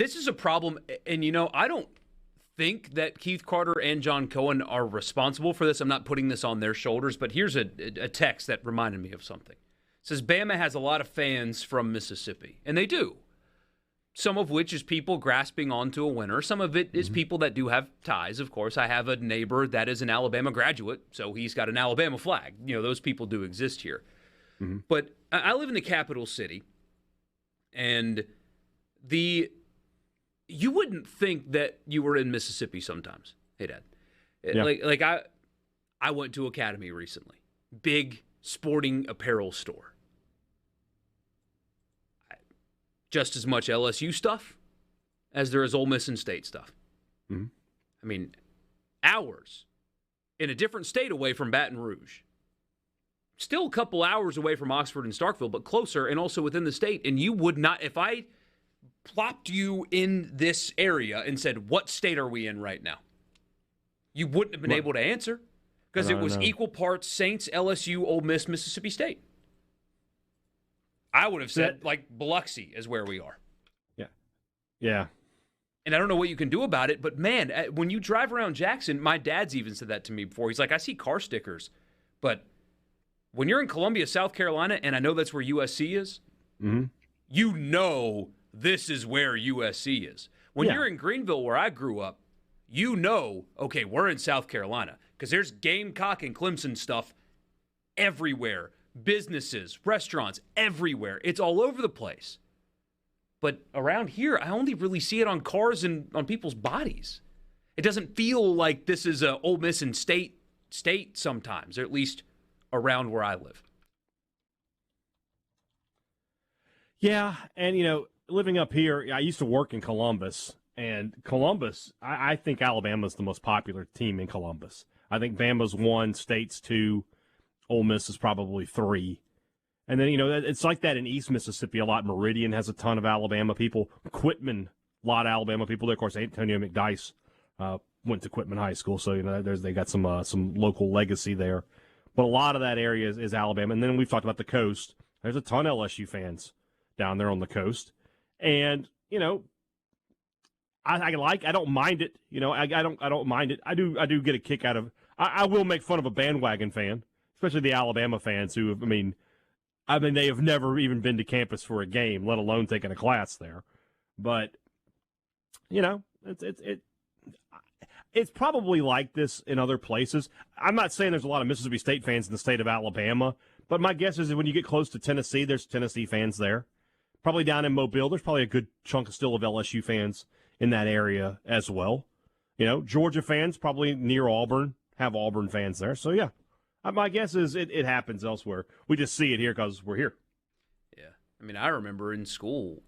This is a problem, and I don't think that Keith Carter and John Cohen are responsible for this. I'm not putting this on their shoulders, but here's a text that reminded me of something. It says, Bama has a lot of fans from Mississippi, and they do. Some of which is people grasping onto a winner. Some of it is people that do have ties, of course. I have a neighbor that is an Alabama graduate, so he's got an Alabama flag. Those people do exist here. Mm-hmm. But I live in the capital city, and you wouldn't think that you were in Mississippi sometimes. Hey, Dad. Yeah. I went to Academy recently. Big sporting apparel store. Just as much LSU stuff as there is Ole Miss and State stuff. Mm-hmm. I mean, hours in a different state away from Baton Rouge. Still a couple hours away from Oxford and Starkville, but closer and also within the state. And you would not, if I plopped you in this area and said, what state are we in right now? You wouldn't have been able to answer because it was equal parts Saints, LSU, Ole Miss, Mississippi State. I would have said, Biloxi is where we are. Yeah. Yeah. And I don't know what you can do about it, but, man, when you drive around Jackson, my dad's even said that to me before. He's like, I see car stickers, but when you're in Columbia, South Carolina, and I know that's where USC is, this is where USC is. When you're in Greenville, where I grew up, okay, we're in South Carolina because there's Gamecock and Clemson stuff everywhere. Businesses, restaurants, everywhere. It's all over the place. But around here, I only really see it on cars and on people's bodies. It doesn't feel like this is a Ole Miss and State sometimes, or at least around where I live. Yeah, and, living up here, I used to work in Columbus, and Columbus, I think Alabama's the most popular team in Columbus. I think Bama's 1, State's 2, Ole Miss is probably 3. And then, it's like that in East Mississippi a lot. Meridian has a ton of Alabama people. Quitman, a lot of Alabama people there. Of course, Antonio McDyess went to Quitman High School, so, they got some local legacy there. But a lot of that area is Alabama. And then we've talked about the coast. There's a ton of LSU fans down there on the coast. And, I don't mind it. I don't mind it. I do get a kick out of I will make fun of a bandwagon fan, especially the Alabama fans who, they have never even been to campus for a game, let alone taking a class there. But, it's probably like this in other places. I'm not saying there's a lot of Mississippi State fans in the state of Alabama, but my guess is that when you get close to Tennessee, there's Tennessee fans there. Probably down in Mobile, there's probably a good chunk still of LSU fans in that area as well. Georgia fans probably near Auburn have Auburn fans there. So, yeah. My guess is it happens elsewhere. We just see it here because we're here. Yeah. I remember in school,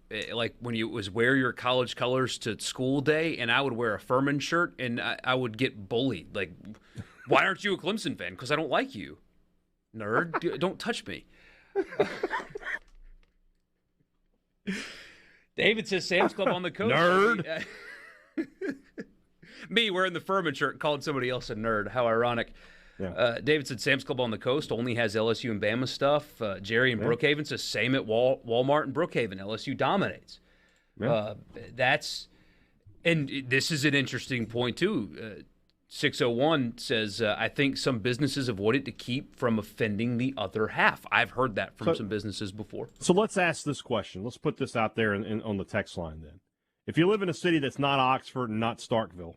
when it was wear your college colors to school day, and I would wear a Furman shirt, and I would get bullied. Like, why aren't you a Clemson fan? Because I don't like you. Nerd, don't touch me. David says Sam's Club on the coast. Nerd. Me wearing the Furman shirt called somebody else a nerd. How ironic. Yeah. David said Sam's Club on the coast only has LSU and Bama stuff. Jerry in Brookhaven says same at Walmart in Brookhaven. LSU dominates. Yeah. And this is an interesting point too. 601 says, I think some businesses avoid it to keep from offending the other half. I've heard that from some businesses before. So let's ask this question. Let's put this out there on the text line then. If you live in a city that's not Oxford and not Starkville,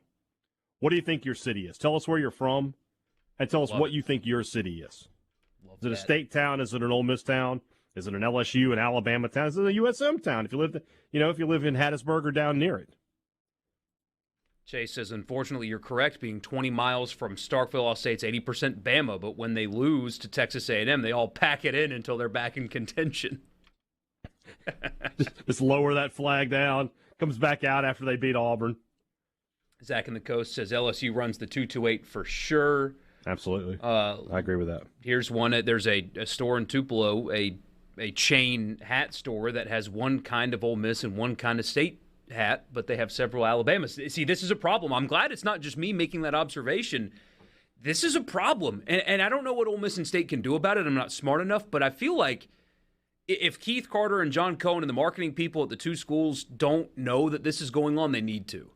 what do you think your city is? Tell us where you're from and tell us what you think your city is. Is it a state town? Is it an Ole Miss town? Is it an LSU, an Alabama town? Is it a USM town? If you live in Hattiesburg or down near it. Chase says, unfortunately, you're correct. Being 20 miles from Starkville, I'll say it's 80% Bama, but when they lose to Texas A&M, they all pack it in until they're back in contention. just lower that flag down. Comes back out after they beat Auburn. Zach in the Coast says LSU runs the 228 for sure. Absolutely. I agree with that. Here's one. There's a store in Tupelo, a chain hat store that has one kind of Ole Miss and one kind of State hat, but they have several Alabamas. See, this is a problem. I'm glad it's not just me making that observation. This is a problem. And I don't know what Ole Miss and State can do about it. I'm not smart enough, but I feel like If Keith Carter and John Cohen and the marketing people at the two schools don't know that this is going on, they need to.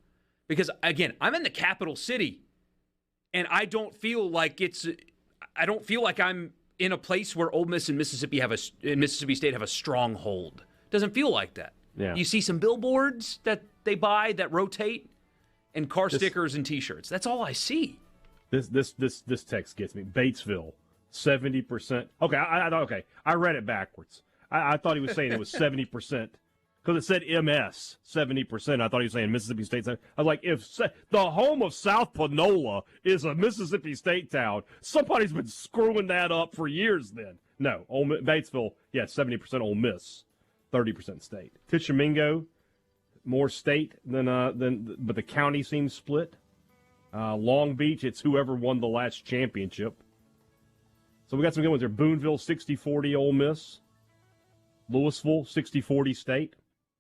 Because, again, I'm in the capital city, and I don't feel like I'm in a place where Ole Miss and Mississippi State have a strong hold. Doesn't feel like that. Yeah. You see some billboards that they buy that rotate, and car stickers and T-shirts. That's all I see. This text gets me. Batesville, 70%. Okay, I read it backwards. I thought he was saying it was 70%. Because it said MS, 70%. I thought he was saying Mississippi State. I was like, if the home of South Panola is a Mississippi State town, somebody's been screwing that up for years then. No, Batesville, 70% Ole Miss, 30% State. Tishomingo, more State but the county seems split. Long Beach, it's whoever won the last championship. So we got some good ones there. Booneville, 60-40 Ole Miss. Louisville, 60-40 State.